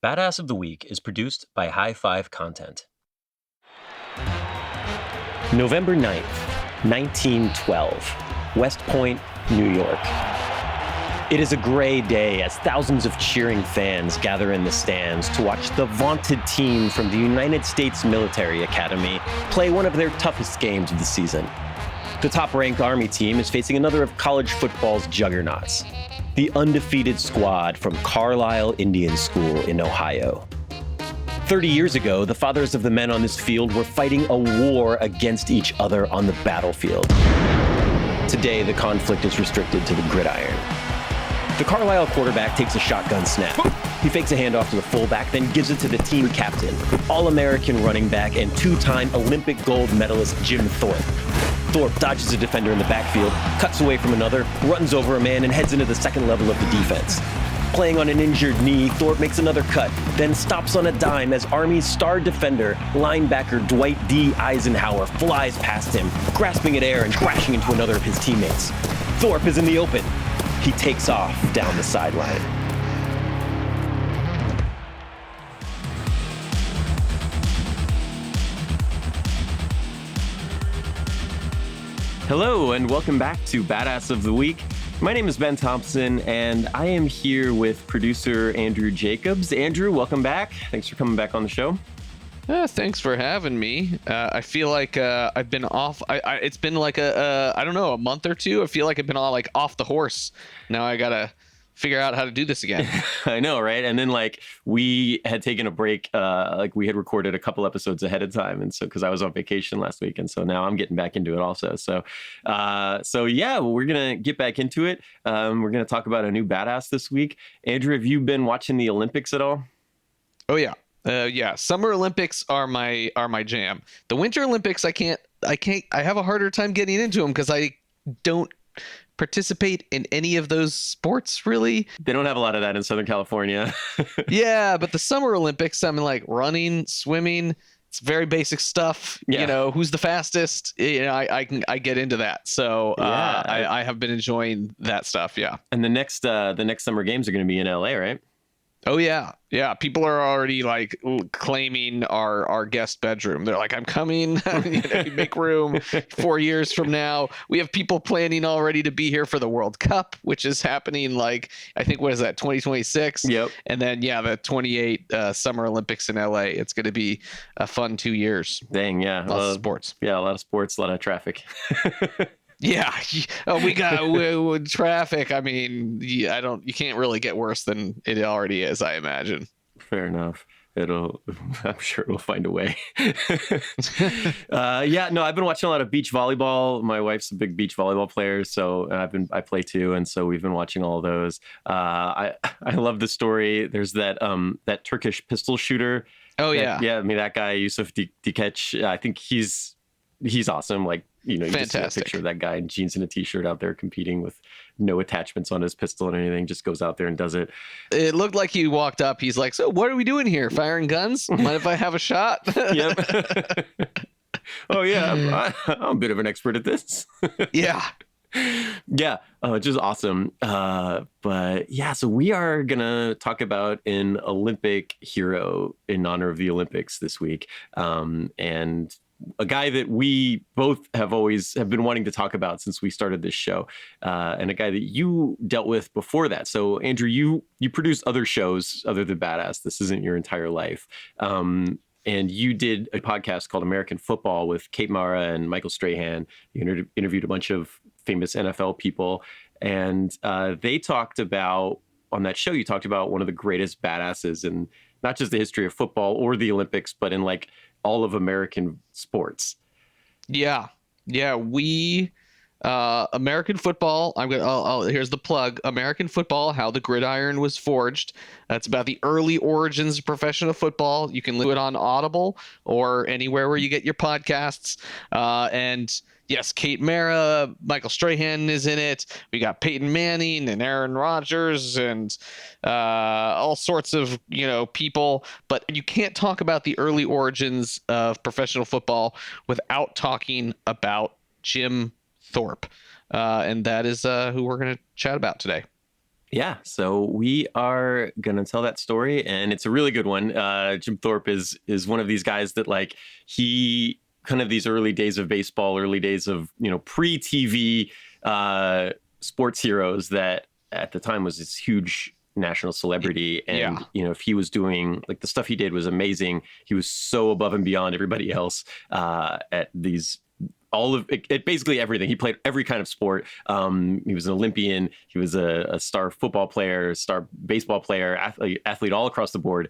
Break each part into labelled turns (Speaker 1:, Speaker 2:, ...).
Speaker 1: Badass of the Week is produced by High Five Content. November 9th, 1912, West Point, New York. It is a gray day as thousands of cheering fans gather in the stands to watch the vaunted team from the United States Military Academy play one of their toughest games of the season. The top-ranked Army team is facing another of college football's juggernauts, the undefeated squad from Carlisle Indian School in Ohio. 30 years ago, the fathers of the men on this field were fighting a war against each other on the battlefield. Today, the conflict is restricted to the gridiron. The Carlisle quarterback takes a shotgun snap. He fakes a handoff to the fullback, then gives it to the team captain, All-American running back and two-time Olympic gold medalist Jim Thorpe. Thorpe dodges a defender in the backfield, cuts away from another, runs over a man, and heads into the second level of the defense. Playing on an injured knee, Thorpe makes another cut, then stops on a dime as Army's star defender, linebacker Dwight D. Eisenhower, flies past him, grasping at air and crashing into another of his teammates. Thorpe is in the open. He takes off down the sideline. Hello, and welcome back to Badass of the Week. My name is Ben Thompson, and I am here with producer Andrew Jacobs. Andrew, welcome back. Thanks for coming back on the show.
Speaker 2: Thanks for having me. I feel like I've been off. It's been like I don't know, a month or two. I feel like I've been all like off the horse. Now I gotta figure out how to do this again.
Speaker 1: I know, right? And then we had taken a break, we had recorded a couple episodes ahead of time, and so because I was on vacation last week, and so now I'm getting back into it also. So yeah, we're gonna get back into it. We're gonna talk about a new badass this week. Andrew, have you been watching the Olympics at all?
Speaker 2: Oh yeah. Yeah, Summer Olympics are my jam. The Winter Olympics, I have a harder time getting into them because I don't participate in any of those sports really.
Speaker 1: They don't have a lot of that in Southern California.
Speaker 2: Yeah, but the Summer Olympics, I'm like running, swimming. It's very basic stuff. Yeah. You know, who's the fastest? You know, I get into that. So yeah. I have been enjoying that stuff. Yeah.
Speaker 1: And the next Summer Games are going to be in LA, right?
Speaker 2: Oh yeah. Yeah. People are already like claiming our guest bedroom. They're like, I'm coming, make room 4 years from now. We have people planning already to be here for the World Cup, which is happening I think, what is that? 2026.
Speaker 1: Yep.
Speaker 2: And then, the 28 Summer Olympics in LA. It's going to be a fun 2 years.
Speaker 1: Dang. Yeah.
Speaker 2: Lots of sports.
Speaker 1: Yeah. A lot of sports, a lot of traffic.
Speaker 2: Yeah. Oh, we got traffic. I mean, you can't really get worse than it already is, I imagine.
Speaker 1: Fair enough. I'm sure it'll find a way. Yeah, no, I've been watching a lot of beach volleyball. My wife's a big beach volleyball player, so I play too, and so we've been watching all of those. I love the story. There's that Turkish pistol shooter.
Speaker 2: Oh yeah.
Speaker 1: Yeah, I mean that guy Yusuf Dikeç. I think he's awesome. You just see a picture of that guy in jeans and a t-shirt out there competing with no attachments on his pistol and anything, just goes out there and does it.
Speaker 2: It looked like he walked up. He's like, so what are we doing here? Firing guns? Mind if I have a shot?
Speaker 1: Yep. Oh yeah, I'm a bit of an expert at this.
Speaker 2: Yeah.
Speaker 1: Yeah, just awesome. But yeah, so we are gonna talk about an Olympic hero in honor of the Olympics this week, and a guy that we both have been wanting to talk about since we started this show, and a guy that you dealt with before that. So Andrew, you produce other shows other than Badass. This isn't your entire life. And you did a podcast called American Football with Kate Mara and Michael Strahan. You interviewed a bunch of famous NFL people, and they talked about, on that show, you talked about one of the greatest badasses in not just the history of football or the Olympics, but in all of American sports. Yeah.
Speaker 2: We American football. Here's the plug. American football: How the Gridiron Was Forged. That's about the early origins of professional football. You can listen to it on Audible or anywhere where you get your podcasts. And yes, Kate Mara, Michael Strahan is in it. We got Peyton Manning and Aaron Rodgers and all sorts of people. But you can't talk about the early origins of professional football without talking about Jim Thorpe. And that is who we're going to chat about today.
Speaker 1: Yeah, so we are gonna tell that story, and it's a really good one. Jim Thorpe is one of these guys that like he kind of these early days of baseball, early days of pre-TV sports heroes that at the time was this huge national celebrity. And if he was doing like the stuff he did was amazing. He was so above and beyond everybody else at these. All of it, basically everything. He played every kind of sport. He was an Olympian. He was a star football player, star baseball player, athlete all across the board.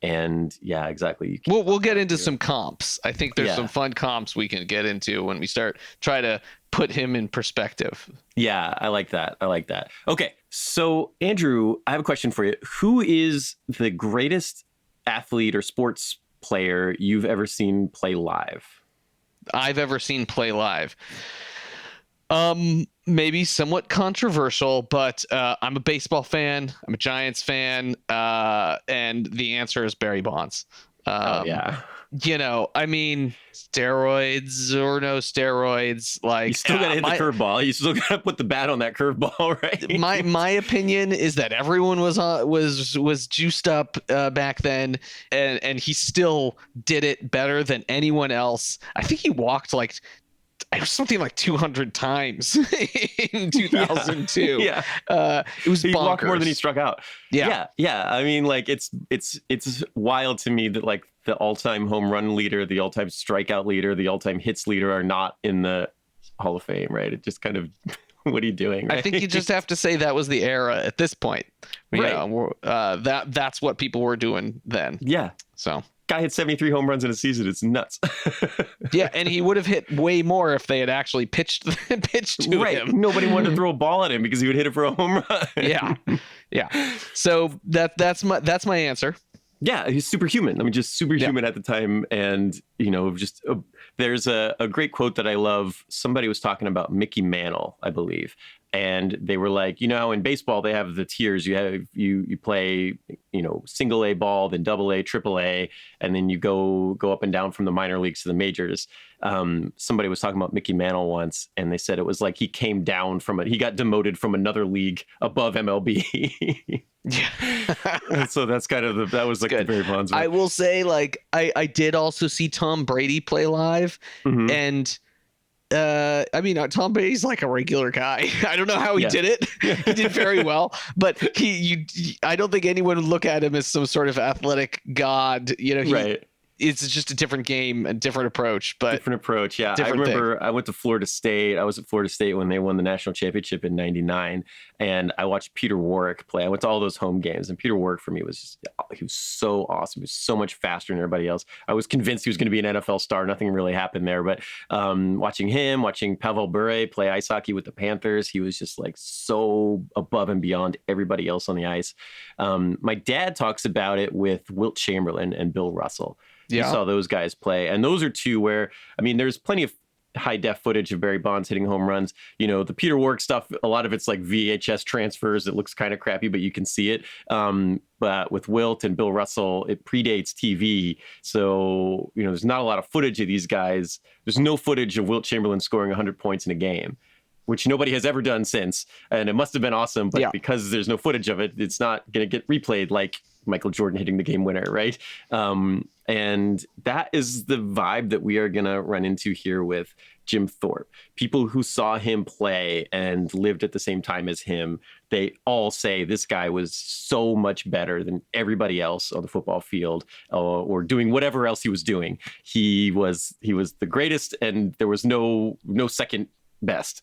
Speaker 1: And yeah, exactly.
Speaker 2: We'll get into some comps. I think there's some fun comps we can get into when we try to put him in perspective.
Speaker 1: Yeah, I like that. Okay, so Andrew, I have a question for you. Who is the greatest athlete or sports player you've ever seen play live?
Speaker 2: I've ever seen play live. Maybe somewhat controversial, but I'm a baseball fan. I'm a Giants fan, and the answer is Barry Bonds. I mean, steroids or no steroids, like
Speaker 1: you still gotta hit the curveball. You still gotta put the bat on that curveball, right?
Speaker 2: My opinion is that everyone was juiced up back then, and he still did it better than anyone else. I think he walked like something like 200 times in 2002.
Speaker 1: Yeah.
Speaker 2: It was
Speaker 1: he
Speaker 2: bonkers.
Speaker 1: Walked more than he struck out.
Speaker 2: Yeah.
Speaker 1: I mean, like it's wild to me that like the all-time home run leader, the all-time strikeout leader, the all-time hits leader are not in the Hall of Fame, right? It just kind of what are you doing? Right?
Speaker 2: I think you just have to say that was the era at this point. That's what people were doing then.
Speaker 1: Yeah.
Speaker 2: So
Speaker 1: guy hit 73 home runs in a season. It's nuts.
Speaker 2: Yeah, and he would have hit way more if they had actually pitched to him.
Speaker 1: Nobody wanted to throw a ball at him because he would hit it for a home run.
Speaker 2: Yeah. So that's my answer.
Speaker 1: Yeah, he's superhuman. I mean, just superhuman at the time. And, there's a great quote that I love. Somebody was talking about Mickey Mantle, I believe. And they were like, in baseball, they have the tiers. You play, single A ball, then double A, triple A, and then you go up and down from the minor leagues to the majors. Somebody was talking about Mickey Mantle once, and they said it was like he came down he got demoted from another league above MLB. Yeah. So that's kind of that was like good. The Barry Bonds one.
Speaker 2: I will say, like, I did also see Tom Brady play live, and Tom Brady's like a regular guy. I don't know how he did it. He did very well, but I don't think anyone would look at him as some sort of athletic god. Right. It's just a different game, a different approach. Yeah. I remember I went to Florida State. I was at Florida State when they won the national championship in '99, and I watched Peter Warrick play. I went to all those home games, and Peter Warrick for me he was so awesome. He was so much faster than everybody else. I was convinced he was going to be an NFL star. Nothing really happened there, but watching Pavel Bure play ice hockey with the Panthers, he was just like so above and beyond everybody else on the ice. My dad talks about it with Wilt Chamberlain and Bill Russell. Yeah. You saw those guys play. And those are two where, there's plenty of high def footage of Barry Bonds hitting home runs. The Peter Warrick stuff, a lot of it's like VHS transfers. It looks kind of crappy, but you can see it. But with Wilt and Bill Russell, it predates TV. So, there's not a lot of footage of these guys. There's no footage of Wilt Chamberlain scoring 100 points in a game, which nobody has ever done since. And it must have been awesome. But because there's no footage of it, it's not going to get replayed like Michael Jordan hitting the game winner, right? And that is the vibe that we are going to run into here with Jim Thorpe. People who saw him play and lived at the same time as him, they all say this guy was so much better than everybody else on the football field or doing whatever else he was doing. He was the greatest, and there was no second best.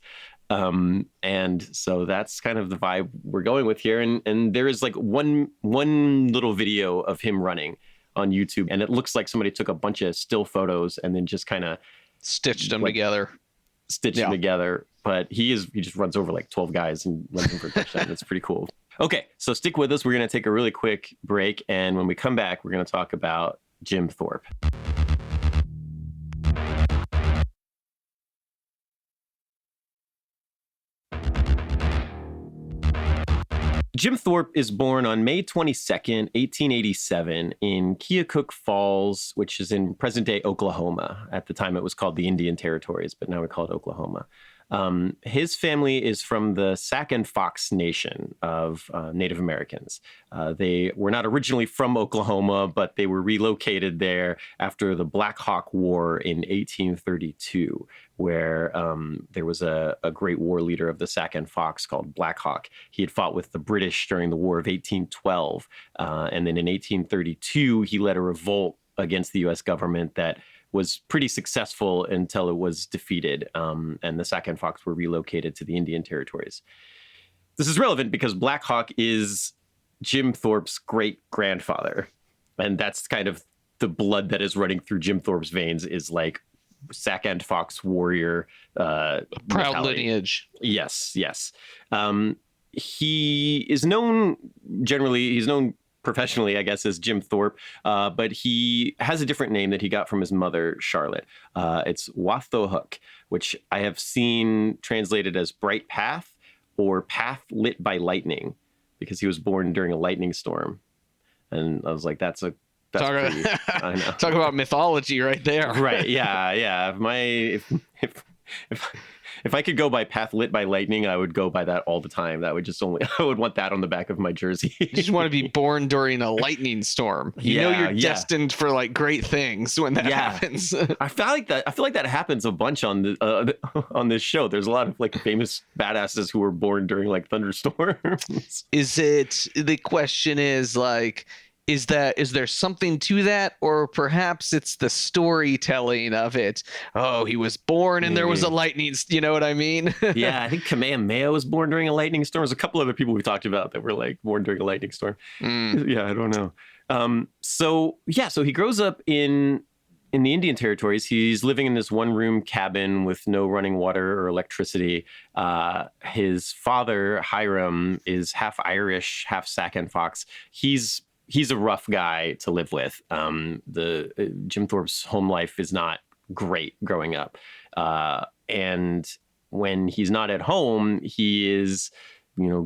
Speaker 2: And so that's kind of the vibe we're going with here. And there is like one little video of him running on YouTube, and it looks like somebody took a bunch of still photos and then just kind of stitched them together.
Speaker 1: But he just runs over like 12 guys and runs them for a touchdown. It's pretty cool. Okay, so stick with us. We're going to take a really quick break, and when we come back, we're going to talk about Jim Thorpe. Jim Thorpe is born on May 22nd, 1887 in Keokuk Falls, which is in present-day Oklahoma. At the time, it was called the Indian Territories, but now we call it Oklahoma. His family is from the Sac and Fox Nation of Native Americans. They were not originally from Oklahoma, but they were relocated there after the Black Hawk War in 1832, where there was a great war leader of the Sac and Fox called Black Hawk. He had fought with the British during the War of 1812. And then in 1832, he led a revolt against the U.S. government that was pretty successful until it was defeated, and the Sac and Fox were relocated to the Indian Territories. This is relevant because Black Hawk is Jim Thorpe's great-grandfather, and that's kind of the blood that is running through Jim Thorpe's veins, is like Sac and Fox warrior. Proud
Speaker 2: lineage.
Speaker 1: Yes. He is known he's known professionally, I guess, as Jim Thorpe, but he has a different name that he got from his mother, Charlotte. It's Wa-Tho-Huk, which I have seen translated as bright path or path lit by lightning, because he was born during a lightning storm. And I was like, that's pretty, I know.
Speaker 2: Talk about mythology right there.
Speaker 1: Right. Yeah. If I could go by path lit by lightning, I would go by that all the time. I would want that on the back of my jersey.
Speaker 2: You just want to be born during a lightning storm. You know you're destined for like great things when that happens.
Speaker 1: I feel like that happens a bunch on on this show. There's a lot of like famous badasses who were born during like thunderstorms.
Speaker 2: The question is like, is there something to that, or perhaps it's the storytelling of it? Oh, he was born and there was a lightning. You know what I mean?
Speaker 1: Yeah, I think Kamehameha was born during a lightning storm. There's a couple other people we talked about that were like born during a lightning storm. Yeah, I don't know. So he grows up in the Indian Territories. He's living in this one-room cabin with no running water or electricity. His father, Hiram, is half Irish, half Sac and Fox. He's a rough guy to live with. Jim Thorpe's home life is not great growing up. And when he's not at home, he is,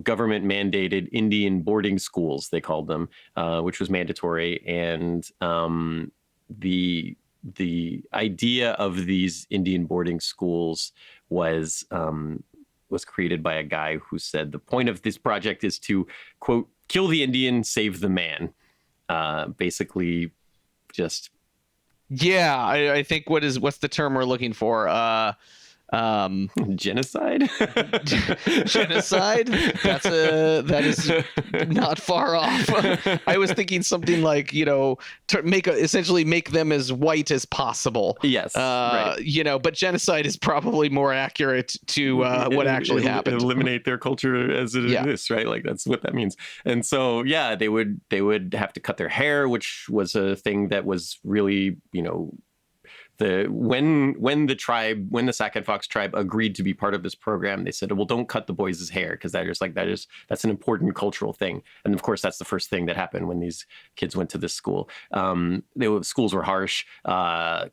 Speaker 1: government mandated Indian boarding schools, they called them, which was mandatory. And the idea of these Indian boarding schools was created by a guy who said the point of this project is to, quote, kill the Indian, save the man. Basically, just.
Speaker 2: Yeah, I think what's the term we're looking for?
Speaker 1: Genocide.
Speaker 2: Genocide. That is not far off. I was thinking something like, essentially make them as white as possible.
Speaker 1: Yes. Right.
Speaker 2: But genocide is probably more accurate to what actually happened.
Speaker 1: Eliminate their culture as it exists, right? Like that's what that means. And so, they would have to cut their hair, which was a thing that was really, when the Sac and Fox tribe agreed to be part of this program, they said, well, don't cut the boys' hair, because that's an important cultural thing. And of course, that's the first thing that happened when these kids went to this school. Schools were harsh.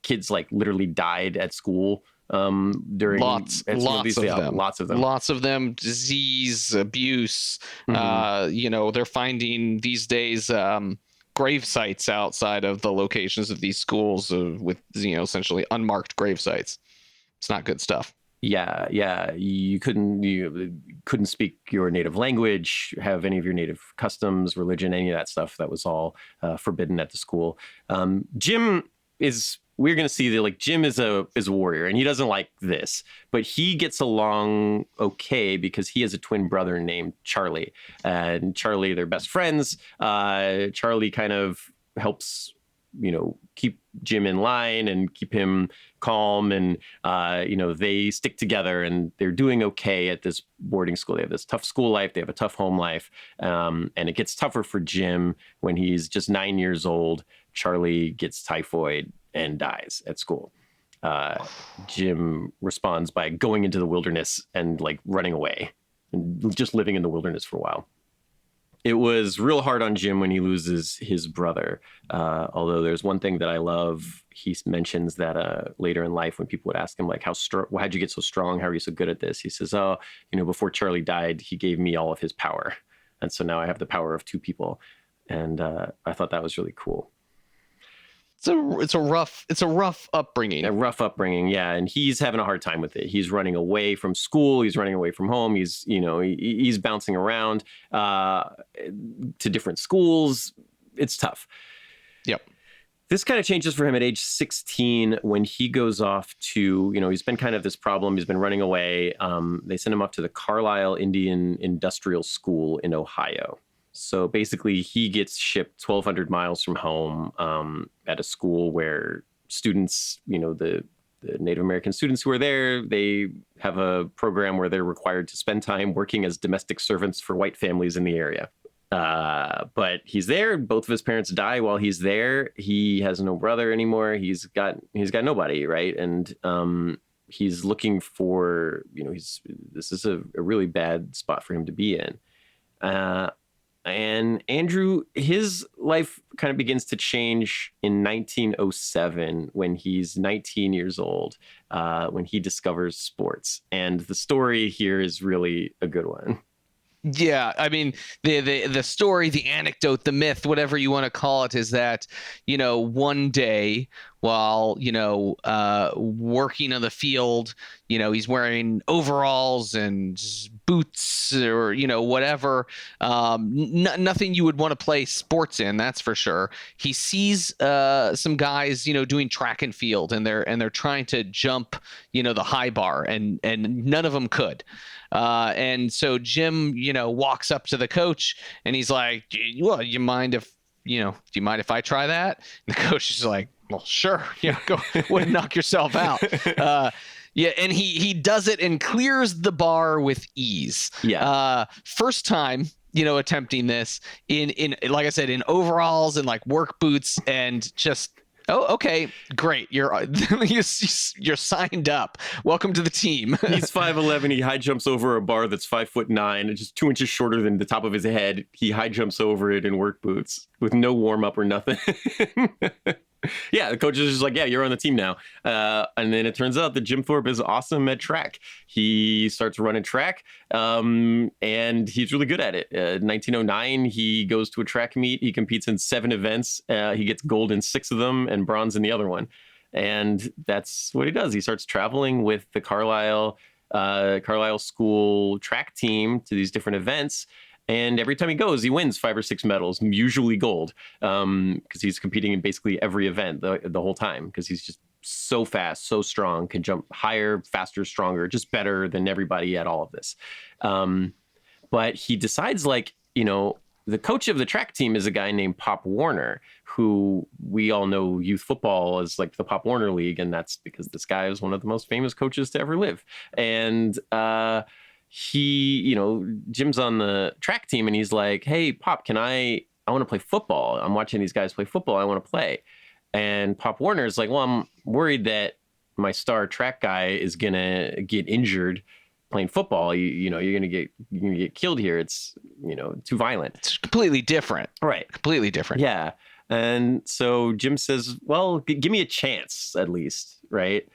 Speaker 1: Kids like literally died at school during
Speaker 2: lots of them, disease, abuse. They're finding these days grave sites outside of the locations of these schools with essentially unmarked grave sites. It's not good stuff.
Speaker 1: Yeah. You couldn't speak your native language, have any of your native customs, religion, any of that stuff. That was all forbidden at the school. We're going to see that Jim is a warrior, and he doesn't like this, but he gets along okay because he has a twin brother named Charlie, and Charlie, they're best friends. Charlie kind of helps, keep Jim in line and keep him calm. And, they stick together and they're doing okay at this boarding school. They have this tough school life. They have a tough home life. And it gets tougher for Jim when he's just 9 years old. Charlie gets typhoid and dies at school. Jim responds by going into the wilderness and running away and just living in the wilderness for a while. It was real hard on Jim when he loses his brother. Although there's one thing that I love. He mentions that later in life when people would ask him how'd you get so strong? How are you so good at this? He says, before Charlie died, he gave me all of his power. And so now I have the power of two people. And I thought that was really cool.
Speaker 2: it's a rough upbringing.
Speaker 1: A rough upbringing, yeah, and he's having a hard time with it. He's running away from school. He's running away from home. He's he's bouncing around to different schools. It's tough.
Speaker 2: Yep.
Speaker 1: This kind of changes for him at age 16 when he goes off to, he's been kind of this problem. He's been running away. They send him off to the Carlisle Indian Industrial School in Ohio. So basically, he gets shipped 1,200 miles from home at a school where students, the Native American students who are there, they have a program where they're required to spend time working as domestic servants for white families in the area. But he's there. Both of his parents die while he's there. He has no brother anymore. He's got nobody, right? And he's looking for, this is a really bad spot for him to be in. And Andrew, his life kind of begins to change in 1907 when he's 19 years old, when he discovers sports. And the story here is really a good one.
Speaker 2: Yeah, I mean, the story, the anecdote, the myth, whatever you want to call it, is that, one day while, working on the field, he's wearing overalls and boots or, whatever, nothing you would want to play sports in, that's for sure. He sees some guys, doing track and field, and they're trying to jump, the high bar, and none of them could. And so Jim, walks up to the coach and he's like, well, do you mind if I try that? And the coach is like, well, sure. Go wouldn't knock yourself out. Yeah. And he does it and clears the bar with ease.
Speaker 1: Yeah.
Speaker 2: First time, attempting this in, like I said, in overalls and like work boots, and just, oh, okay, great. You're signed up. Welcome to the team.
Speaker 1: He's 5'11". He high jumps over a bar that's 5'9", just 2 inches shorter than the top of his head. He high jumps over it in work boots with no warm up or nothing. Yeah, the coach is just like, yeah, you're on the team now. And then it turns out that Jim Thorpe is awesome at track. He starts running track, and he's really good at it. In 1909, he goes to a track meet. He competes in 7 events. He gets gold in 6 of them and bronze in the other one. And that's what he does. He starts traveling with the Carlisle school track team to these different events. And every time he goes, he wins 5 or 6 medals, usually gold, because he's competing in basically every event the whole time, because he's just so fast, so strong, can jump higher, faster, stronger, just better than everybody at all of this. But he decides, the coach of the track team is a guy named Pop Warner, who we all know youth football as like the Pop Warner League. And that's because this guy is one of the most famous coaches to ever live. And he, Jim's on the track team and he's like, hey, Pop, I want to play football. I'm watching these guys play football. I want to play. And Pop Warner is like, well, I'm worried that my star track guy is going to get injured playing football. You're going to get killed here. It's, too violent.
Speaker 2: It's completely different.
Speaker 1: Right.
Speaker 2: Completely different.
Speaker 1: Yeah. And so Jim says, well, give me a chance at least. Right.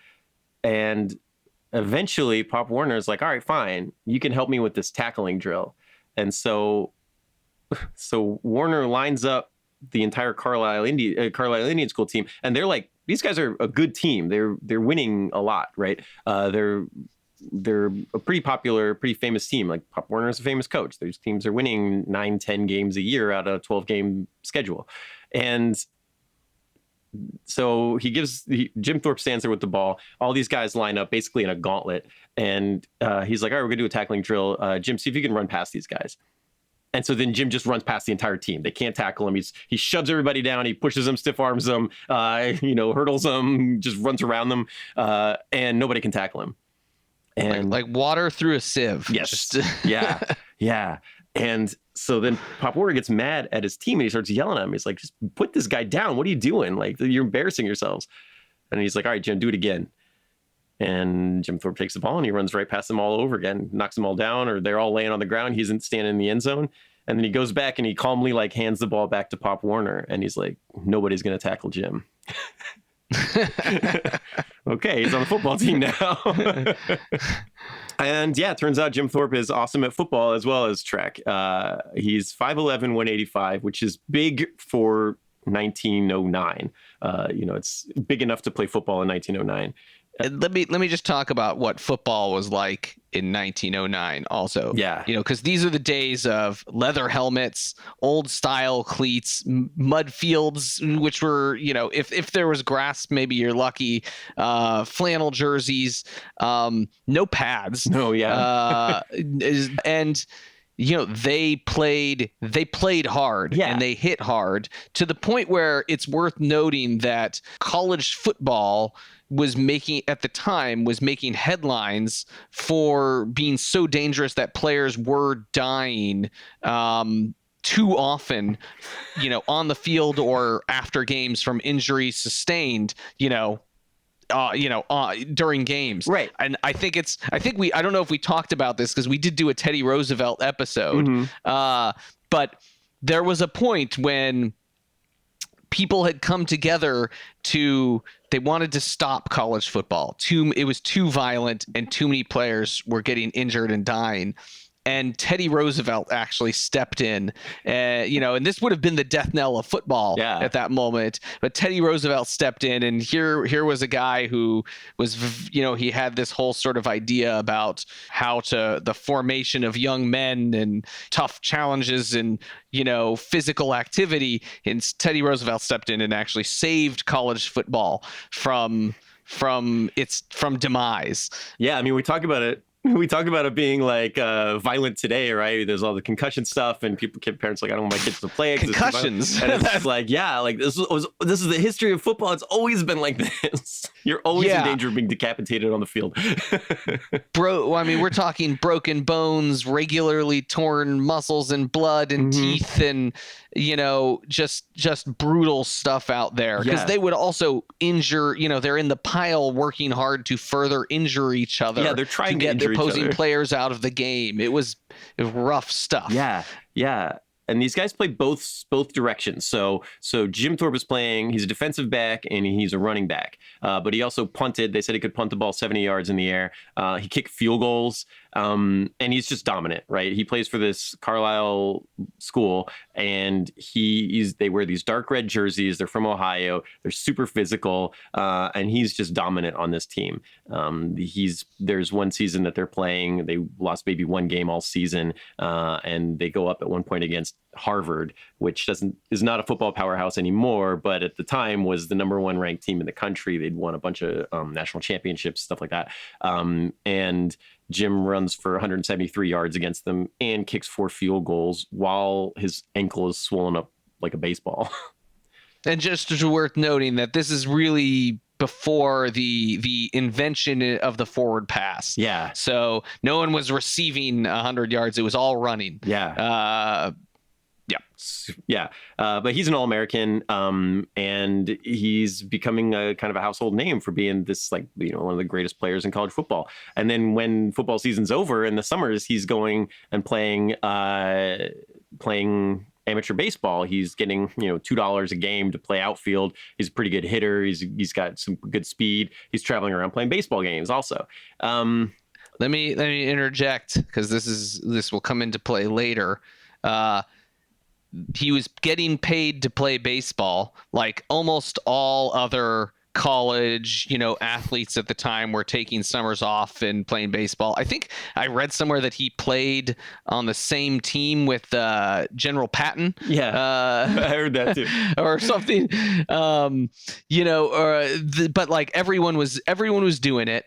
Speaker 1: And eventually, Pop Warner is like, all right, fine. You can help me with this tackling drill. And so Warner lines up the entire Carlisle Indian School team. And they're like, these guys are a good team. They're winning a lot, right? They're a pretty popular, pretty famous team. Like Pop Warner is a famous coach. These teams are winning 9-10 games a year out of a 12-game schedule. And so Jim Thorpe stands there with the ball. All these guys line up basically in a gauntlet. And he's like, all right, we're going to do a tackling drill. Jim, see if you can run past these guys. And so then Jim just runs past the entire team. They can't tackle him. He shoves everybody down. He pushes them, stiff arms them, hurdles them, just runs around them. And nobody can tackle him. And
Speaker 2: like water through a sieve.
Speaker 1: Yes. Yeah. Yeah. And so then Pop Warner gets mad at his team and he starts yelling at him. He's like, just put this guy down. What are you doing? Like, you're embarrassing yourselves. And he's like, all right, Jim, do it again. And Jim Thorpe takes the ball and he runs right past them all over again, knocks them all down, or they're all laying on the ground. He isn't standing in the end zone. And then he goes back and he calmly hands the ball back to Pop Warner. And he's like, nobody's going to tackle Jim. Okay, he's on the football team now. And yeah, it turns out Jim Thorpe is awesome at football as well as track. He's 5'11", 185, which is big for 1909. It's big enough to play football in 1909.
Speaker 2: Let me just talk about what football was like in 1909 also.
Speaker 1: Yeah.
Speaker 2: Because these are the days of leather helmets, old style cleats, mud fields, which were, if there was grass, maybe you're lucky, flannel jerseys, no pads.
Speaker 1: No, yeah.
Speaker 2: And they played hard, and they hit hard, to the point where it's worth noting that college football was making headlines for being so dangerous that players were dying too often, on the field or after games from injuries sustained, during games.
Speaker 1: Right.
Speaker 2: And I don't know if we talked about this, because we did do a Teddy Roosevelt episode, but there was a point when people had come together they wanted to stop college football. It was too violent, and too many players were getting injured and dying. And Teddy Roosevelt actually stepped in, and this would have been the death knell of football at that moment. But Teddy Roosevelt stepped in, and here was a guy who was, he had this whole sort of idea about the formation of young men and tough challenges and, physical activity. And Teddy Roosevelt stepped in and actually saved college football from demise.
Speaker 1: Yeah, I mean, we talk about it. We talk about it being like violent today, right? There's all the concussion stuff, and parents like, I don't want my kids to play
Speaker 2: concussions.
Speaker 1: And it's like, this is the history of football. It's always been like this. You're always in danger of being decapitated on the field.
Speaker 2: We're talking broken bones, regularly torn muscles and blood and teeth, and just brutal stuff out there, because they would also injure. They're in the pile working hard to further injure each other.
Speaker 1: Yeah, they're trying to
Speaker 2: get the opposing players out of the game. It was rough stuff.
Speaker 1: Yeah. And these guys play both directions. So Jim Thorpe is playing. He's a defensive back and he's a running back. But he also punted. They said he could punt the ball 70 yards in the air. He kicked field goals. And he's just dominant, right? He plays for this Carlisle school, and they wear these dark red jerseys. They're from Ohio. They're super physical, and he's just dominant on this team. There's one season that they're playing. They lost maybe one game all season, and they go up at one point against Harvard, which is not a football powerhouse anymore, but at the time was the number one ranked team in the country. They'd won a bunch of national championships, stuff like that. And Jim runs for 173 yards against them and kicks 4 field goals while his ankle is swollen up like a baseball.
Speaker 2: And just worth noting that this is really before the invention of the forward pass.
Speaker 1: Yeah.
Speaker 2: So no one was receiving 100 yards. It was all running.
Speaker 1: Yeah. But he's an All-American, and he's becoming a kind of a household name for being this, one of the greatest players in college football. And then when football season's over in the summers, he's going and playing amateur baseball. He's getting, $2 a game to play outfield. He's a pretty good hitter. He's got some good speed. He's traveling around playing baseball games also.
Speaker 2: Let me interject, because this will come into play later. He was getting paid to play baseball, like almost all other college, athletes at the time were taking summers off and playing baseball. I think I read somewhere that he played on the same team with General Patton.
Speaker 1: Yeah, I heard that too,
Speaker 2: or something. But like everyone was doing it,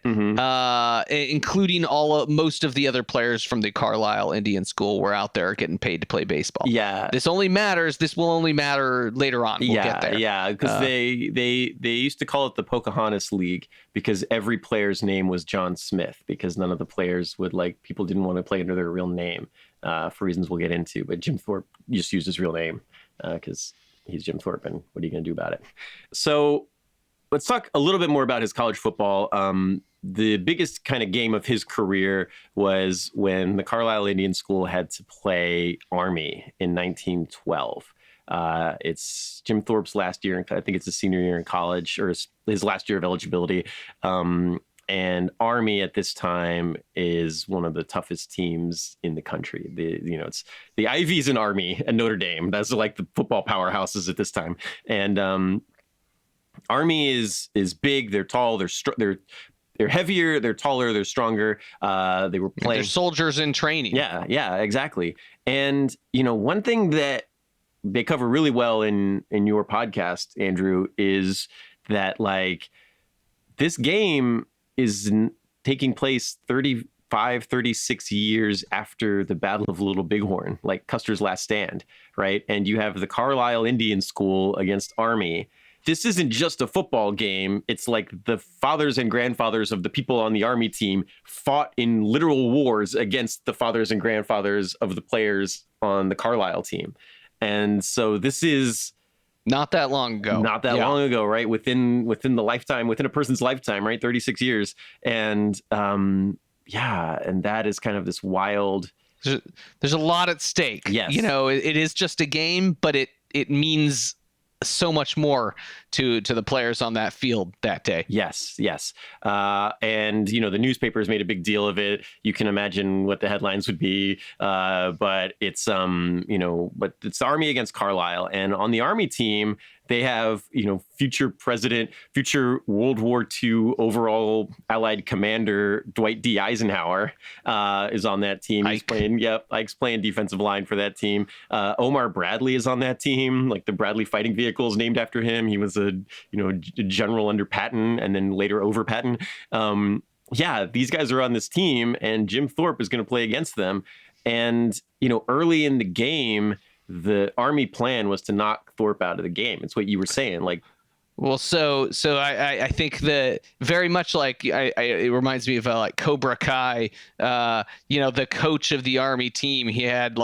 Speaker 2: including most of the other players from the Carlisle Indian School were out there getting paid to play baseball.
Speaker 1: Yeah,
Speaker 2: this will only matter later on. We'll get there.
Speaker 1: Yeah, because they used to call it the Pocahontas League because every player's name was John Smith, because none of the players people didn't want to play under their real name for reasons we'll get into. But Jim Thorpe just used his real name because he's Jim Thorpe, and what are you going to do about it? So let's talk a little bit more about his college football. The biggest kind of game of his career was when the Carlisle Indian School had to play Army in 1912. It's Jim Thorpe's last year. I think it's his senior year in college, or his last year of eligibility. And Army at this time is one of the toughest teams in the country. It's the Ivies and Army and Notre Dame. That's like the football powerhouses at this time. And Army is big. They're tall. They're heavier. They're taller. They're stronger. They were playing.
Speaker 2: They're soldiers in training.
Speaker 1: Yeah, exactly. And one thing that they cover really well in your podcast, Andrew, is that like this game is taking place 36 years after the Battle of Little Bighorn, like Custer's last stand, right? And you have the Carlisle Indian School against Army. This isn't just a football game. It's like the fathers and grandfathers of the people on the Army team fought in literal wars against the fathers and grandfathers of the players on the Carlisle team. And so this is
Speaker 2: not that long ago.
Speaker 1: Long ago, right? Within a person's lifetime, right? 36 years. And and that is kind of this wild.
Speaker 2: There's a lot at stake.
Speaker 1: Yes.
Speaker 2: It is just a game, but it means so much more to the players on that field that day.
Speaker 1: Yes. And the newspapers made a big deal of it. You can imagine what the headlines would be. But it's but it's the Army against Carlisle, and on the Army team they have future World War II overall Allied commander Dwight D. Eisenhower is on that team. He's playing Ike's playing defensive line for that team. Omar Bradley is on that team. Like the Bradley fighting vehicle is named after him. He was a general under Patton and then later over Patton. These guys are on this team, and Jim Thorpe is going to play against them. And early in the game, the Army plan was to knock Thorpe out of the game. It's what you were saying, like.
Speaker 2: Well, so I think that very much like it reminds me of like Cobra Kai. The coach of the Army team, he had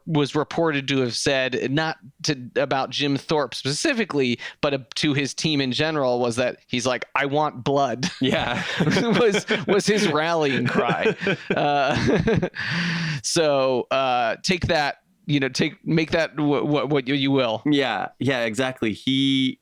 Speaker 2: was reported to have said not about Jim Thorpe specifically, but to his team in general, was that he's like, I want blood.
Speaker 1: Yeah,
Speaker 2: was his rallying cry. So take that. Make that what you will.
Speaker 1: Yeah, exactly. He,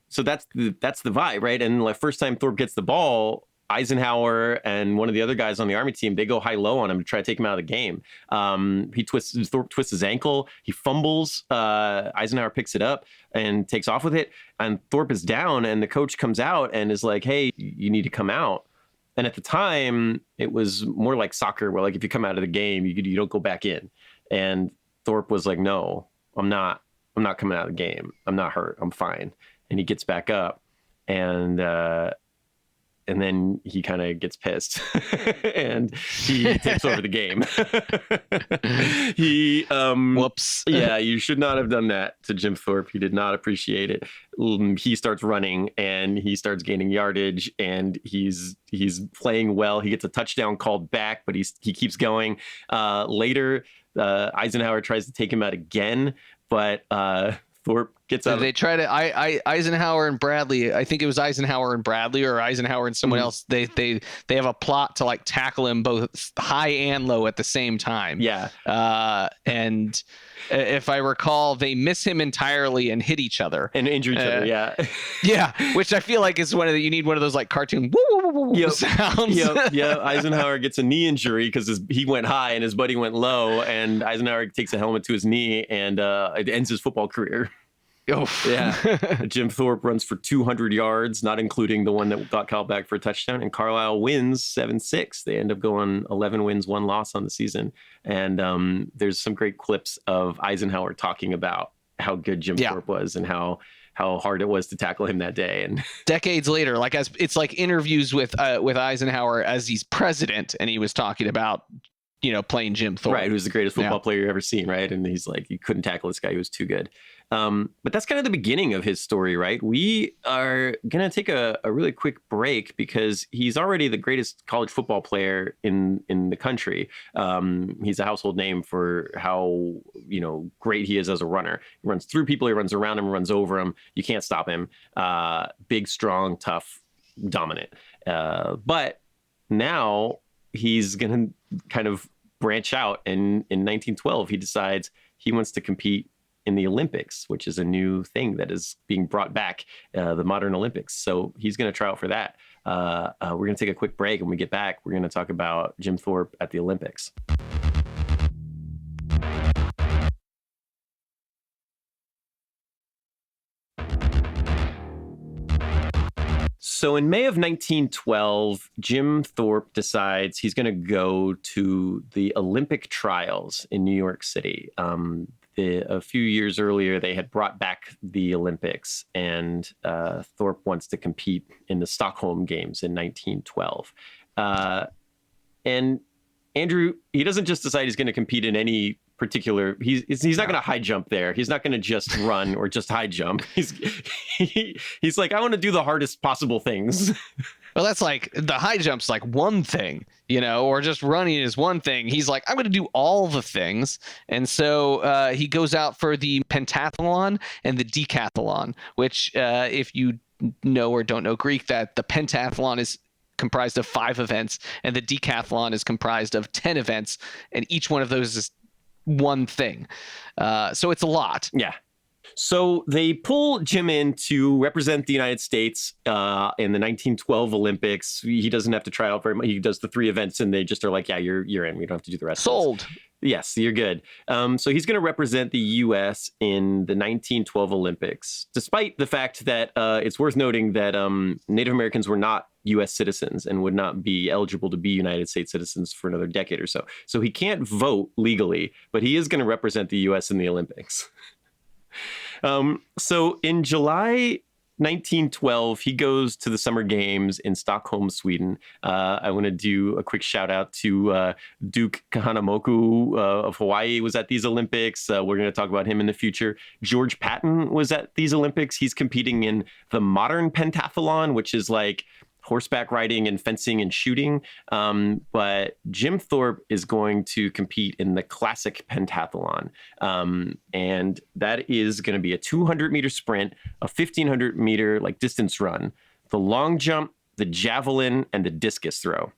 Speaker 1: so that's the vibe, right? And the first time Thorpe gets the ball, Eisenhower and one of the other guys on the Army team, they go high-low on him to try to take him out of the game. Thorpe twists his ankle. He fumbles. Eisenhower picks it up and takes off with it. And Thorpe is down, and the coach comes out and is like, hey, you need to come out. And at the time, it was more like soccer, where like if you come out of the game, you don't go back in. And Thorpe was like, no, I'm not coming out of the game. I'm not hurt. I'm fine. And he gets back up, and then he kind of gets pissed and he takes over the game.
Speaker 2: Whoops.
Speaker 1: Yeah, you should not have done that to Jim Thorpe. He did not appreciate it. He starts running and he starts gaining yardage, and he's playing well. He gets a touchdown called back, but he keeps going. Later, Eisenhower tries to take him out again, but Thorpe gets out.
Speaker 2: They try to Eisenhower and Bradley. I think it was Eisenhower and Bradley, or Eisenhower and someone else. They have a plot to like tackle him both high and low at the same time.
Speaker 1: Yeah.
Speaker 2: And if I recall, they miss him entirely and hit each other
Speaker 1: and injure each other. Yeah.
Speaker 2: Yeah, which I feel like is you need one of those like cartoon woo woo woo woo sounds.
Speaker 1: Yep. Eisenhower gets a knee injury because he went high and his buddy went low, and Eisenhower takes a helmet to his knee, and it ends his football career.
Speaker 2: Oof.
Speaker 1: Yeah. Jim Thorpe runs for 200 yards, not including the one that got called back for a touchdown, and Carlisle wins 7-6. They end up going 11 wins, 1 loss on the season. And there's some great clips of Eisenhower talking about how good Jim Thorpe was and how hard it was to tackle him that day. And
Speaker 2: decades later, like as it's like interviews with Eisenhower as he's president, and he was talking about playing Jim Thorpe,
Speaker 1: right, who's the greatest football player you've ever seen, right? And he's like, you couldn't tackle this guy; he was too good. But that's kind of the beginning of his story, right? We are gonna take a really quick break because he's already the greatest college football player in the country. He's a household name for how great he is as a runner. He runs through people, he runs around them, runs over them. You can't stop him. Big, strong, tough, dominant. But now he's gonna kind of branch out, and in 1912 he decides he wants to compete in the Olympics, which is a new thing that is being brought back, the modern Olympics. So he's going to try out for that. We're going to take a quick break. And when we get back, we're going to talk about Jim Thorpe at the Olympics. So in May of 1912, Jim Thorpe decides he's going to go to the Olympic trials in New York City. A few years earlier, they had brought back the Olympics, and Thorpe wants to compete in the Stockholm Games in 1912. And Andrew, he doesn't just decide he's going to compete in any particular. He's not going to high jump there. He's not going to just run or just high jump. He's like, I want to do the hardest possible things.
Speaker 2: Well, that's like the high jump's like one thing, or just running is one thing. He's like, I'm going to do all the things. And so he goes out for the pentathlon and the decathlon, which if you know or don't know Greek, that the pentathlon is comprised of 5 events and the decathlon is comprised of 10 events. And each one of those is one thing. So it's a lot.
Speaker 1: Yeah. So they pull Jim in to represent the United States in the 1912 Olympics. He doesn't have to try out very much. He does the 3 events and they just are like, yeah, you're in. We don't have to do the rest.
Speaker 2: Sold.
Speaker 1: Yes, you're good. So he's going to represent the U.S. in the 1912 Olympics, despite the fact that it's worth noting that Native Americans were not U.S. citizens and would not be eligible to be United States citizens for another decade or so. So he can't vote legally, but he is going to represent the U.S. in the Olympics. So in July 1912, he goes to the Summer Games in Stockholm, Sweden. I want to do a quick shout out to Duke Kahanamoku of Hawaii was at these Olympics. We're going to talk about him in the future. George Patton was at these Olympics. He's competing in the modern pentathlon, which is like horseback riding and fencing and shooting. But Jim Thorpe is going to compete in the classic pentathlon. And that is going to be a 200-meter sprint, a 1,500-meter distance run, the long jump, the javelin, and the discus throw.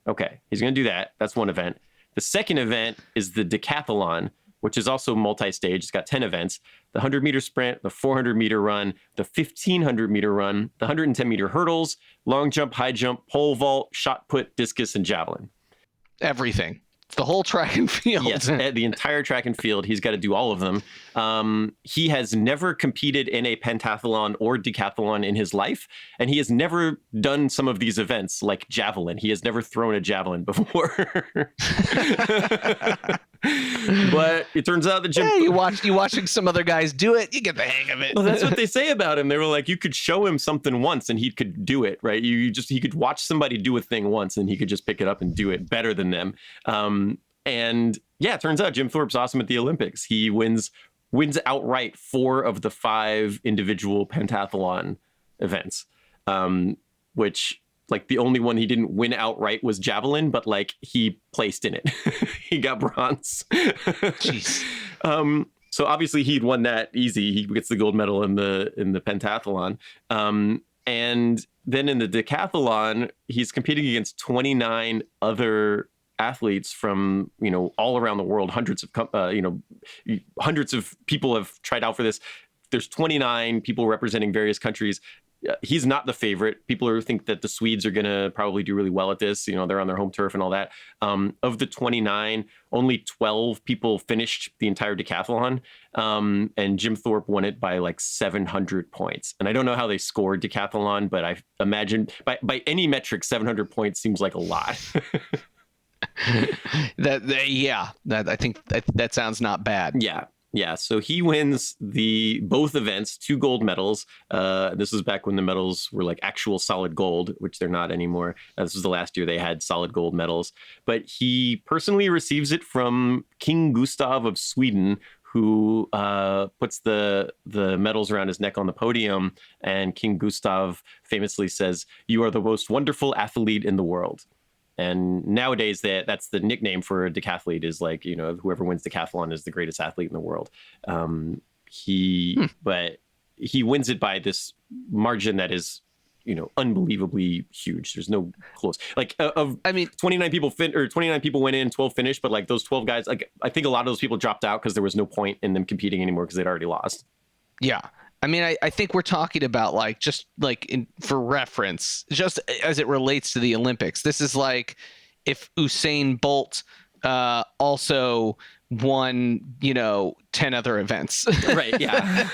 Speaker 1: Okay, he's going to do that. That's one event. The second event is the decathlon, which is also multi-stage. It's got 10 events: the 100-meter sprint, the 400-meter run, the 1,500-meter run, the 110-meter hurdles, long jump, high jump, pole vault, shot put, discus, and javelin.
Speaker 2: Everything. The whole track and field.
Speaker 1: Yes, the entire track and field. He's got to do all of them. He has never competed in a pentathlon or decathlon in his life, and he has never done some of these events like javelin. He has never thrown a javelin before. But it turns out that Jim...
Speaker 2: Yeah, you watching some other guys do it, you get the hang of it.
Speaker 1: Well, that's what they say about him. They were like, you could show him something once and he could do it, right? He could watch somebody do a thing once and he could just pick it up and do it better than them. And yeah, it turns out Jim Thorpe's awesome at the Olympics. He wins outright 4 of the 5 individual pentathlon events, which... the only one he didn't win outright was javelin, but he placed in it. He got bronze.
Speaker 2: Jeez.
Speaker 1: So obviously he'd won that easy. He gets the gold medal in the pentathlon. And then in the decathlon, he's competing against 29 other athletes from, all around the world. Hundreds of people have tried out for this. There's 29 people representing various countries. He's not the favorite. People think that the Swedes are going to probably do really well at this. They're on their home turf and all that. Of the 29, only 12 people finished the entire decathlon. And Jim Thorpe won it by 700 points. And I don't know how they scored decathlon, but I imagine by any metric, 700 points seems like a lot.
Speaker 2: I think that sounds not bad.
Speaker 1: Yeah, so he wins both events, 2 gold medals. This was back when the medals were actual solid gold, which they're not anymore. This was the last year they had solid gold medals. But he personally receives it from King Gustav of Sweden, who puts the medals around his neck on the podium. And King Gustav famously says, "You are the most wonderful athlete in the world." And nowadays, that's the nickname for a decathlete is whoever wins decathlon is the greatest athlete in the world. But he wins it by this margin that is unbelievably huge. There's no close. Like, 29 people went in, 12 finished, but like those 12 guys, like I think a lot of those people dropped out because there was no point in them competing anymore because they'd already lost.
Speaker 2: Yeah. I mean, I think we're talking about like, just like for reference, just as it relates to the Olympics, this is like if Usain Bolt also won 10 other events,
Speaker 1: right? Yeah.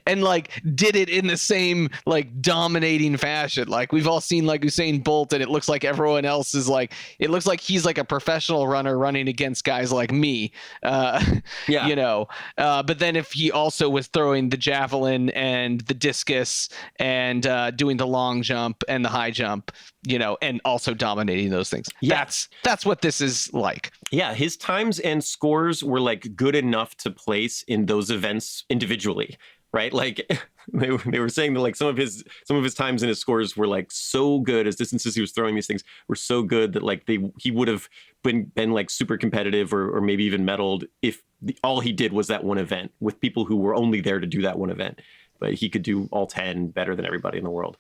Speaker 2: And like did it in the same like dominating fashion. Like we've all seen like Usain Bolt, and it looks like everyone else is like, it looks like he's like a professional runner running against guys like me. But then if he also was throwing the javelin and the discus and doing the long jump and the high jump, and also dominating those things.
Speaker 1: Yeah.
Speaker 2: That's what this is like.
Speaker 1: Yeah, his times and scores were like good enough to place in those events individually, right? Like they were saying that like some of his times and his scores were like so good, as distances he was throwing these things were so good that like he would have been like super competitive or maybe even medaled if all he did was that one event with people who were only there to do that one event. But he could do all 10 better than everybody in the world.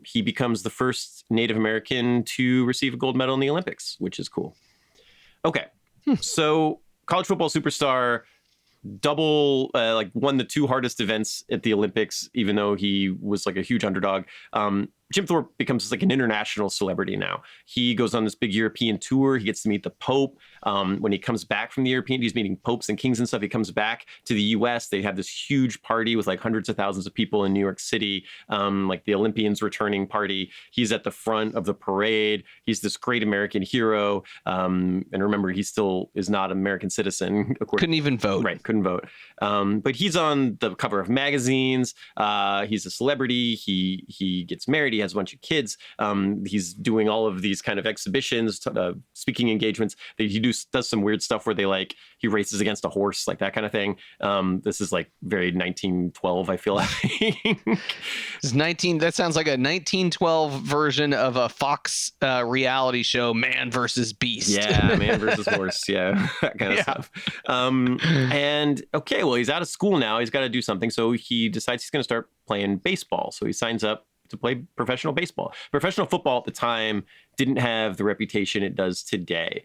Speaker 1: He becomes the first Native American to receive a gold medal in the Olympics, which is cool. Okay, so college football superstar, won the two hardest events at the Olympics, even though he was like a huge underdog. Jim Thorpe becomes like an international celebrity now. He goes on this big European tour. He gets to meet the Pope. When he comes back from the European, he's meeting popes and kings and stuff. He comes back to the U.S. They have this huge party with like hundreds of thousands of people in New York City, like the Olympians returning party. He's at the front of the parade. He's this great American hero. And remember, he still is not an American citizen. Of course,
Speaker 2: couldn't even vote.
Speaker 1: Right, couldn't vote. But he's on the cover of magazines. He's a celebrity. He gets married. He has a bunch of kids. He's doing all of these kind of exhibitions, speaking engagements. He does some weird stuff where he races against a horse, like that kind of thing. This is like very 1912, I feel like.
Speaker 2: That sounds like a 1912 version of a Fox reality show, Man versus Beast.
Speaker 1: Yeah, Man versus Horse. Yeah, that kind of stuff. And okay, well, he's out of school now. He's got to do something. So he decides he's going to start playing baseball. So he signs up to play professional baseball. Professional football at the time didn't have the reputation it does today.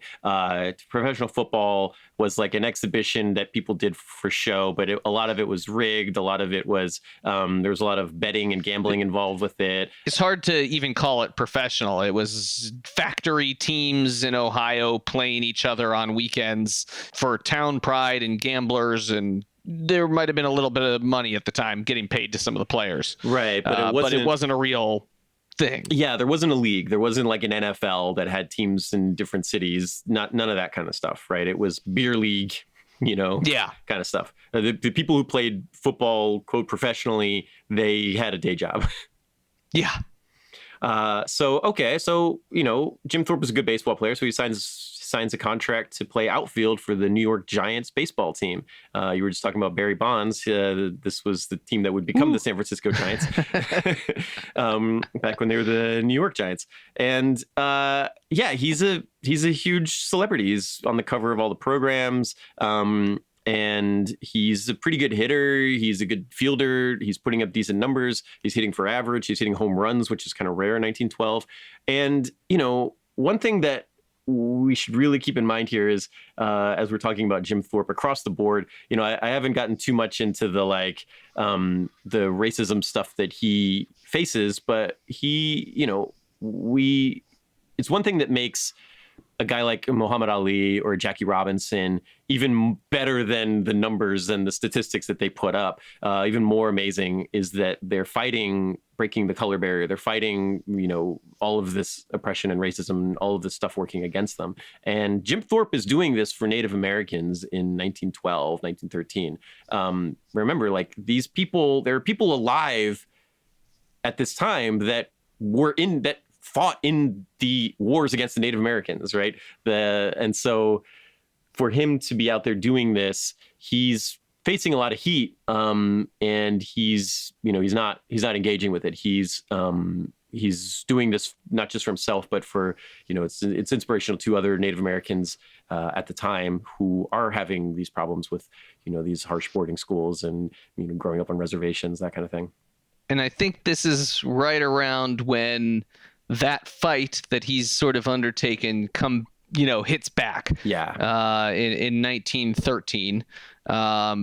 Speaker 1: Professional football was like an exhibition that people did for show, but a lot of it was rigged. A lot of it was, there was a lot of betting and gambling involved with it.
Speaker 2: It's hard to even call it professional. It was factory teams in Ohio playing each other on weekends for town pride and gamblers, and there might have been a little bit of money at the time getting paid to some of the players.
Speaker 1: Right.
Speaker 2: But it wasn't a real thing.
Speaker 1: Yeah, there wasn't a league. There wasn't like an NFL that had teams in different cities. None of that kind of stuff, right? It was beer league, kind of stuff. The people who played football, quote, professionally, they had a day job.
Speaker 2: Yeah.
Speaker 1: So Jim Thorpe is a good baseball player, so he signs a contract to play outfield for the New York Giants baseball team. You were just talking about Barry Bonds. This was the team that would become the San Francisco Giants back when they were the New York Giants. And he's a huge celebrity. He's on the cover of all the programs. And he's a pretty good hitter. He's a good fielder. He's putting up decent numbers. He's hitting for average. He's hitting home runs, which is kind of rare in 1912. And, one thing that we should really keep in mind here is, as we're talking about Jim Thorpe across the board, I haven't gotten too much into the racism stuff that he faces, but it's one thing that makes a guy like Muhammad Ali or Jackie Robinson even better than the numbers and the statistics that they put up. Even more amazing is that they're fighting breaking the color barrier. They're fighting, all of this oppression and racism, all of this stuff working against them. And Jim Thorpe is doing this for Native Americans in 1912, 1913. Remember, like these people, there are people alive at this time that fought in the wars against the Native Americans, right? And so for him to be out there doing this, he's facing a lot of heat, and he's not engaging with it. He's doing this not just for himself, but for it's inspirational to other Native Americans at the time who are having these problems with these harsh boarding schools and growing up on reservations, that kind of thing.
Speaker 2: And I think this is right around when that fight that he's sort of undertaken hits back.
Speaker 1: Yeah.
Speaker 2: In 1913.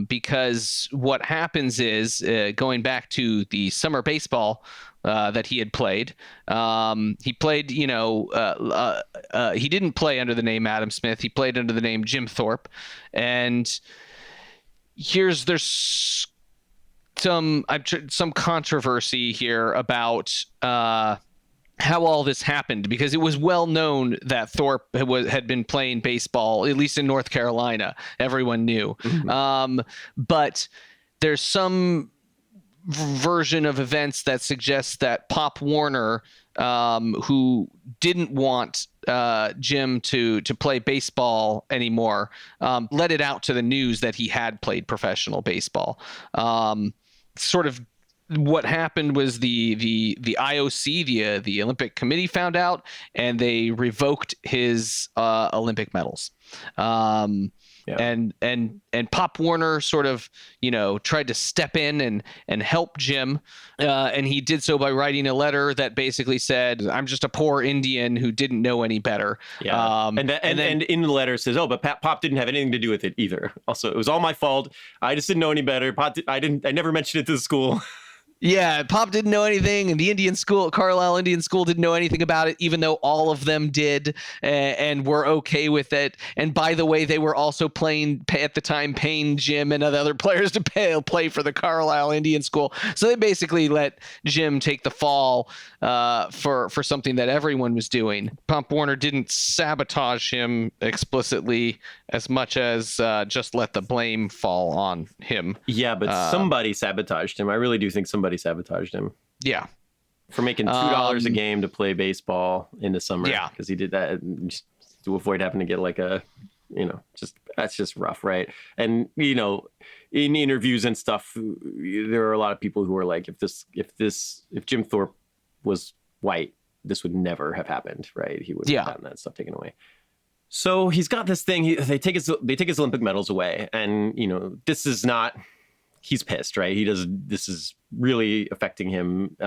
Speaker 2: Because what happens is, going back to the summer baseball that he had played, he played, he didn't play under the name Adam Smith. He played under the name Jim Thorpe. And there's some controversy here about how all this happened, because it was well known that Thorpe had been playing baseball, at least in North Carolina. Everyone knew. Mm-hmm. But there's some version of events that suggests that Pop Warner, who didn't want Jim to play baseball anymore, let it out to the news that he had played professional baseball. Sort of what happened was the IOC, the Olympic Committee, found out, and they revoked his Olympic medals. And Pop Warner sort of, tried to step in and help Jim. And he did so by writing a letter that basically said, "I'm just a poor Indian who didn't know any better."
Speaker 1: Yeah. And in the letter it says, "Oh, but Pop didn't have anything to do with it either. Also, it was all my fault. I just didn't know any better. I never mentioned it to the school."
Speaker 2: Yeah, Pop didn't know anything, and the Indian school, Carlisle Indian School, didn't know anything about it, even though all of them did and were okay with it. And by the way, they were also paying Jim and other players to play for the Carlisle Indian School. So they basically let Jim take the fall for something that everyone was doing. Pop Warner didn't sabotage him explicitly as much as just let the blame fall on him.
Speaker 1: Yeah, but somebody sabotaged him. I really do think somebody sabotaged him.
Speaker 2: Yeah.
Speaker 1: For making $2 a game to play baseball in the summer.
Speaker 2: Yeah.
Speaker 1: Because he did that just to avoid having to get like that's just rough, right? And, in interviews and stuff, there are a lot of people who are like, if Jim Thorpe was white, this would never have happened, right? He would have gotten that stuff taken away. So he's got this thing. They take his Olympic medals away, and this is not. He's pissed, right? This is really affecting him,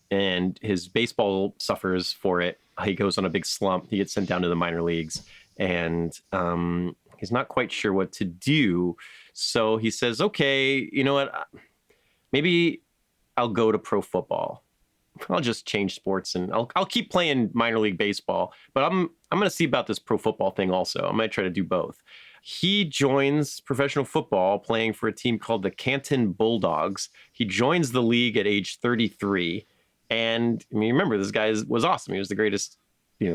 Speaker 1: and his baseball suffers for it. He goes on a big slump. He gets sent down to the minor leagues, and he's not quite sure what to do. So he says, "Okay, you know what? Maybe I'll go to pro football. I'll just change sports, and I'll keep playing minor league baseball. But I'm going to see about this pro football thing also. I might try to do both." He joins professional football playing for a team called the Canton Bulldogs. He joins the league at age 33. And remember, this guy was awesome. He was the greatest,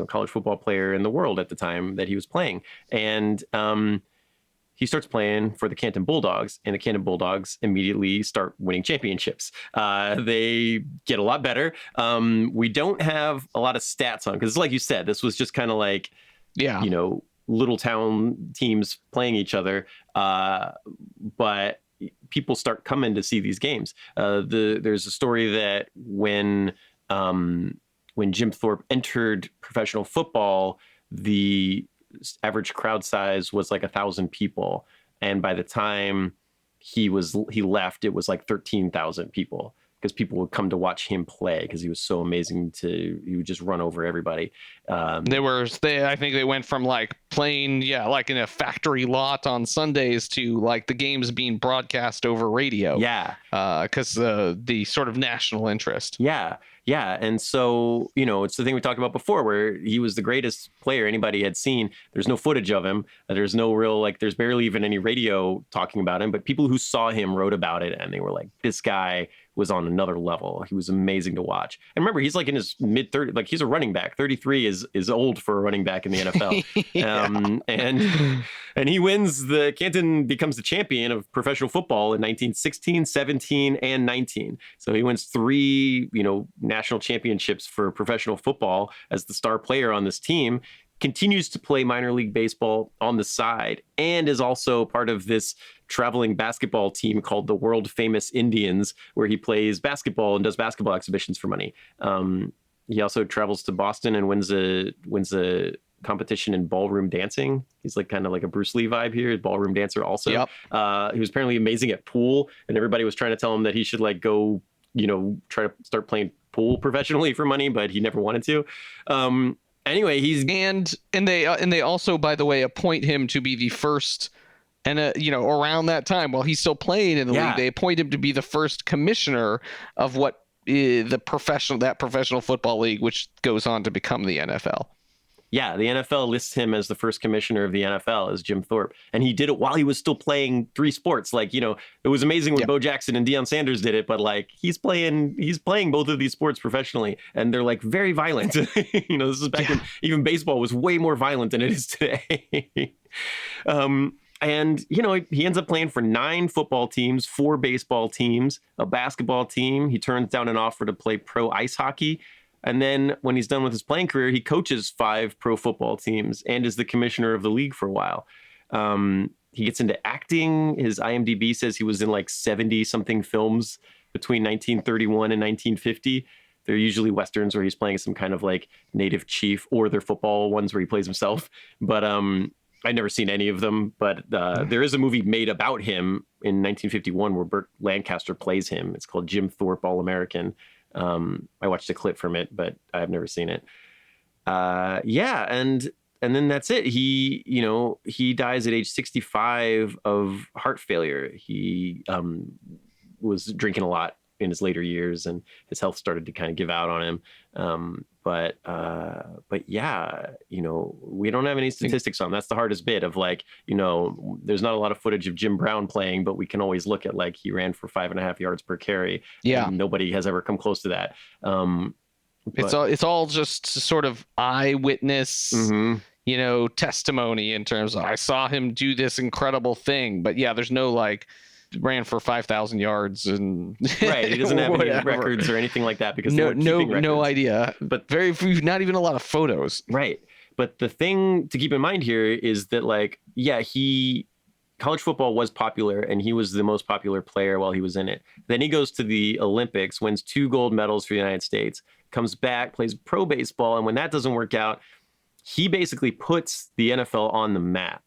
Speaker 1: college football player in the world at the time that he was playing. And he starts playing for the Canton Bulldogs, and the Canton Bulldogs immediately start winning championships. They get a lot better. We don't have a lot of stats on, because like you said, this was just kind of like, little town teams playing each other, but people start coming to see these games. There's a story that when Jim Thorpe entered professional football, the average crowd size was like 1,000 people, and by the time he left, it was like 13,000 people, because people would come to watch him play because he was so amazing. He would just run over everybody. I think they went from like playing, like in a factory lot on Sundays to like the games being broadcast over radio. Yeah.
Speaker 2: Because the sort of national interest.
Speaker 1: Yeah. Yeah. And so, it's the thing we talked about before, where he was the greatest player anybody had seen. There's no footage of him. There's no real, there's barely even any radio talking about him, but people who saw him wrote about it, and they were like, this guy was on another level. He was amazing to watch. And remember, he's like in his mid-30s, like he's a running back. 33 is old for a running back in the NFL. And he wins Canton becomes the champion of professional football in 1916, 17, and 19. So he wins 3, national championships for professional football as the star player on this team, continues to play minor league baseball on the side, and is also part of this traveling basketball team called the World Famous Indians, where he plays basketball and does basketball exhibitions for money. He also travels to Boston and wins a competition in ballroom dancing. He's like kind of like a Bruce Lee vibe here, ballroom dancer also. Yep. He was apparently amazing at pool, and everybody was trying to tell him that he should like go try to start playing pool professionally for money, but he never wanted to. Anyway, he's
Speaker 2: and they also, by the way, appoint him to be the first. And around that time, while he's still playing in the league, they appoint him to be the first commissioner of what that professional football league, which goes on to become the NFL.
Speaker 1: Yeah, the NFL lists him as the first commissioner of the NFL as Jim Thorpe, and he did it while he was still playing 3 sports. Like, it was amazing when Bo Jackson and Deion Sanders did it, but like he's playing both of these sports professionally, and they're like very violent. This is back when even baseball was way more violent than it is today. And, he ends up playing for 9 football teams, 4 baseball teams, a basketball team. He turns down an offer to play pro ice hockey. And then when he's done with his playing career, he coaches 5 pro football teams and is the commissioner of the league for a while. He gets into acting. His IMDb says he was in like 70 something films between 1931 and 1950. They're usually Westerns where he's playing some kind of like native chief, or they're football ones where he plays himself. But, I'd never seen any of them, but there is a movie made about him in 1951 where Burt Lancaster plays him. It's called Jim Thorpe, All-American. I watched a clip from it, but I've never seen it. And then that's it. He dies at age 65 of heart failure. He was drinking a lot in his later years, and his health started to kind of give out on him. But yeah, we don't have any statistics on him. That's the hardest bit of like, there's not a lot of footage of Jim Brown playing, but we can always look at like he ran for 5.5 yards per carry.
Speaker 2: Yeah.
Speaker 1: Nobody has ever come close to that.
Speaker 2: It's all just sort of eyewitness, testimony in terms of I saw him do this incredible thing. But yeah, there's no like ran for 5,000 yards and
Speaker 1: right. He doesn't have any records or anything like that because
Speaker 2: no idea. But very few, not even a lot of photos.
Speaker 1: Right. But the thing to keep in mind here is that like, college football was popular and he was the most popular player while he was in it. Then he goes to the Olympics, wins 2 gold medals for the United States, comes back, plays pro baseball. And when that doesn't work out, he basically puts the NFL on the map.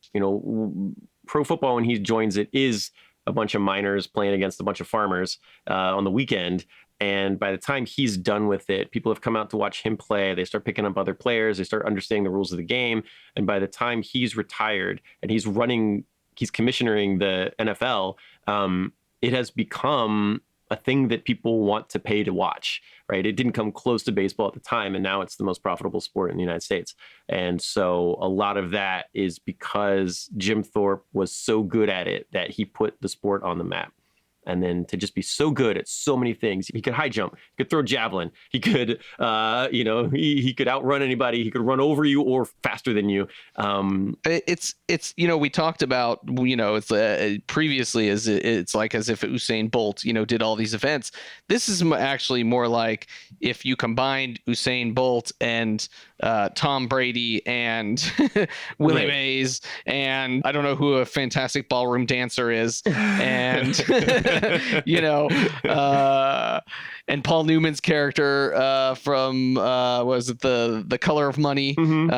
Speaker 1: Pro football, when he joins it, is a bunch of miners playing against a bunch of farmers on the weekend. And by the time he's done with it, people have come out to watch him play. They start picking up other players. They start understanding the rules of the game. And by the time he's retired and he's commissioning the NFL, it has become a thing that people want to pay to watch, right? It didn't come close to baseball at the time, and now it's the most profitable sport in the United States. And so a lot of that is because Jim Thorpe was so good at it that he put the sport on the map. And then to just be so good at so many things. He could high jump, he could throw javelin, he could, he could outrun anybody, he could run over you or faster than you.
Speaker 2: It's we talked about, it's previously it's like as if Usain Bolt, did all these events. This is actually more like if you combined Usain Bolt and Tom Brady and Willie Mays and I don't know who a fantastic ballroom dancer is and and Paul Newman's character from was it the Color of Money?
Speaker 1: Mm-hmm.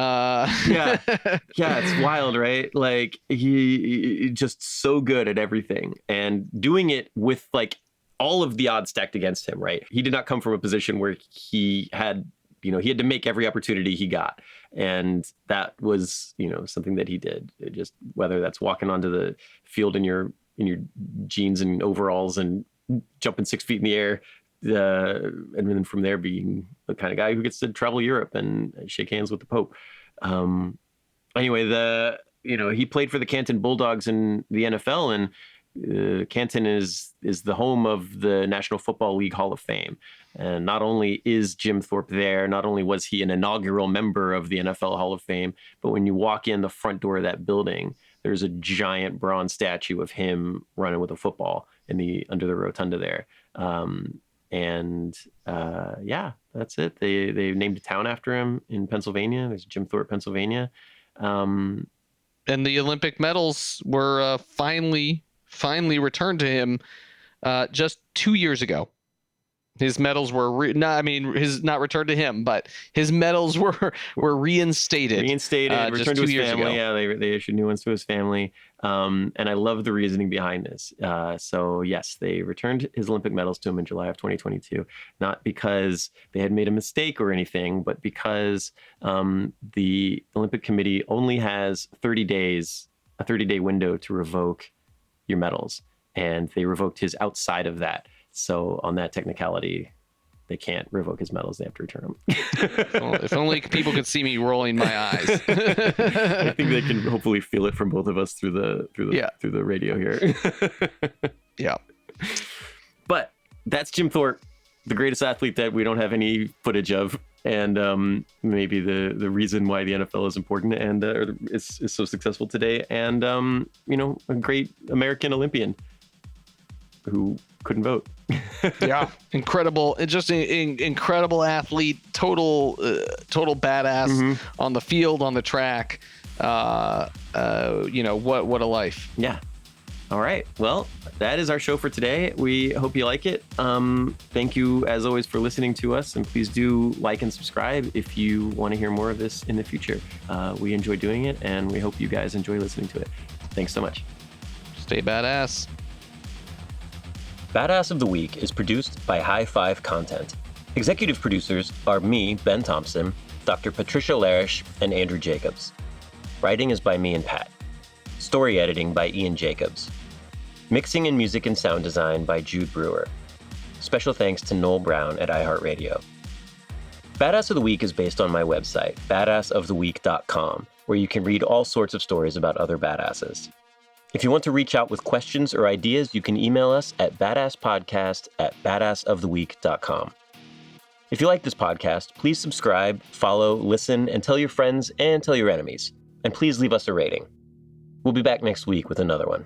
Speaker 1: Yeah, it's wild, right? Like he just so good at everything and doing it with like all of the odds stacked against him, right? He did not come from a position where he had to make every opportunity he got. And that was, something that he did. It just, whether that's walking onto the field in your jeans and overalls and jumping 6 feet in the air, and then from there being the kind of guy who gets to travel Europe and shake hands with the Pope. Anyway, he played for the Canton Bulldogs in the NFL, and Canton is the home of the National Football League Hall of Fame. And not only is Jim Thorpe there, not only was he an inaugural member of the NFL Hall of Fame, but when you walk in the front door of that building, there's a giant bronze statue of him running with a football under the rotunda there. That's it. They named a town after him in Pennsylvania. There's Jim Thorpe, Pennsylvania.
Speaker 2: And the Olympic medals were finally returned to him just 2 years ago. His medals were not returned to him, but his medals were reinstated.
Speaker 1: Returned to his family.
Speaker 2: Ago.
Speaker 1: Yeah, they issued new ones to his family. And I love the reasoning behind this. So yes, they returned his Olympic medals to him in July of 2022, not because they had made a mistake or anything, but because the Olympic Committee only has 30 days, a 30-day window to revoke your medals. And they revoked his outside of that. So on that technicality, they can't revoke his medals. They have to return them.
Speaker 2: Well, if only people could see me rolling my eyes.
Speaker 1: I think they can hopefully feel it from both of us through the radio here.
Speaker 2: Yeah.
Speaker 1: But that's Jim Thorpe, the greatest athlete that we don't have any footage of, and maybe the reason why the NFL is important and is so successful today, and a great American Olympian who couldn't vote.
Speaker 2: Yeah, incredible, just incredible athlete, total badass on the field, on the track. What a life.
Speaker 1: Yeah. All right. Well, that is our show for today. We hope you like it. Thank you, as always, for listening to us. And please do like and subscribe if you want to hear more of this in the future. We enjoy doing it, and we hope you guys enjoy listening to it. Thanks so much.
Speaker 2: Stay badass.
Speaker 1: Badass of the Week is produced by High Five Content. Executive producers are me, Ben Thompson, Dr. Patricia Larish, and Andrew Jacobs. Writing is by me and Pat. Story editing by Ian Jacobs. Mixing and music and sound design by Jude Brewer. Special thanks to Noel Brown at iHeartRadio. Badass of the Week is based on my website, badassoftheweek.com, where you can read all sorts of stories about other badasses. If you want to reach out with questions or ideas, you can email us at badasspodcast@badassoftheweek.com. If you like this podcast, please subscribe, follow, listen, and tell your friends and tell your enemies. And please leave us a rating. We'll be back next week with another one.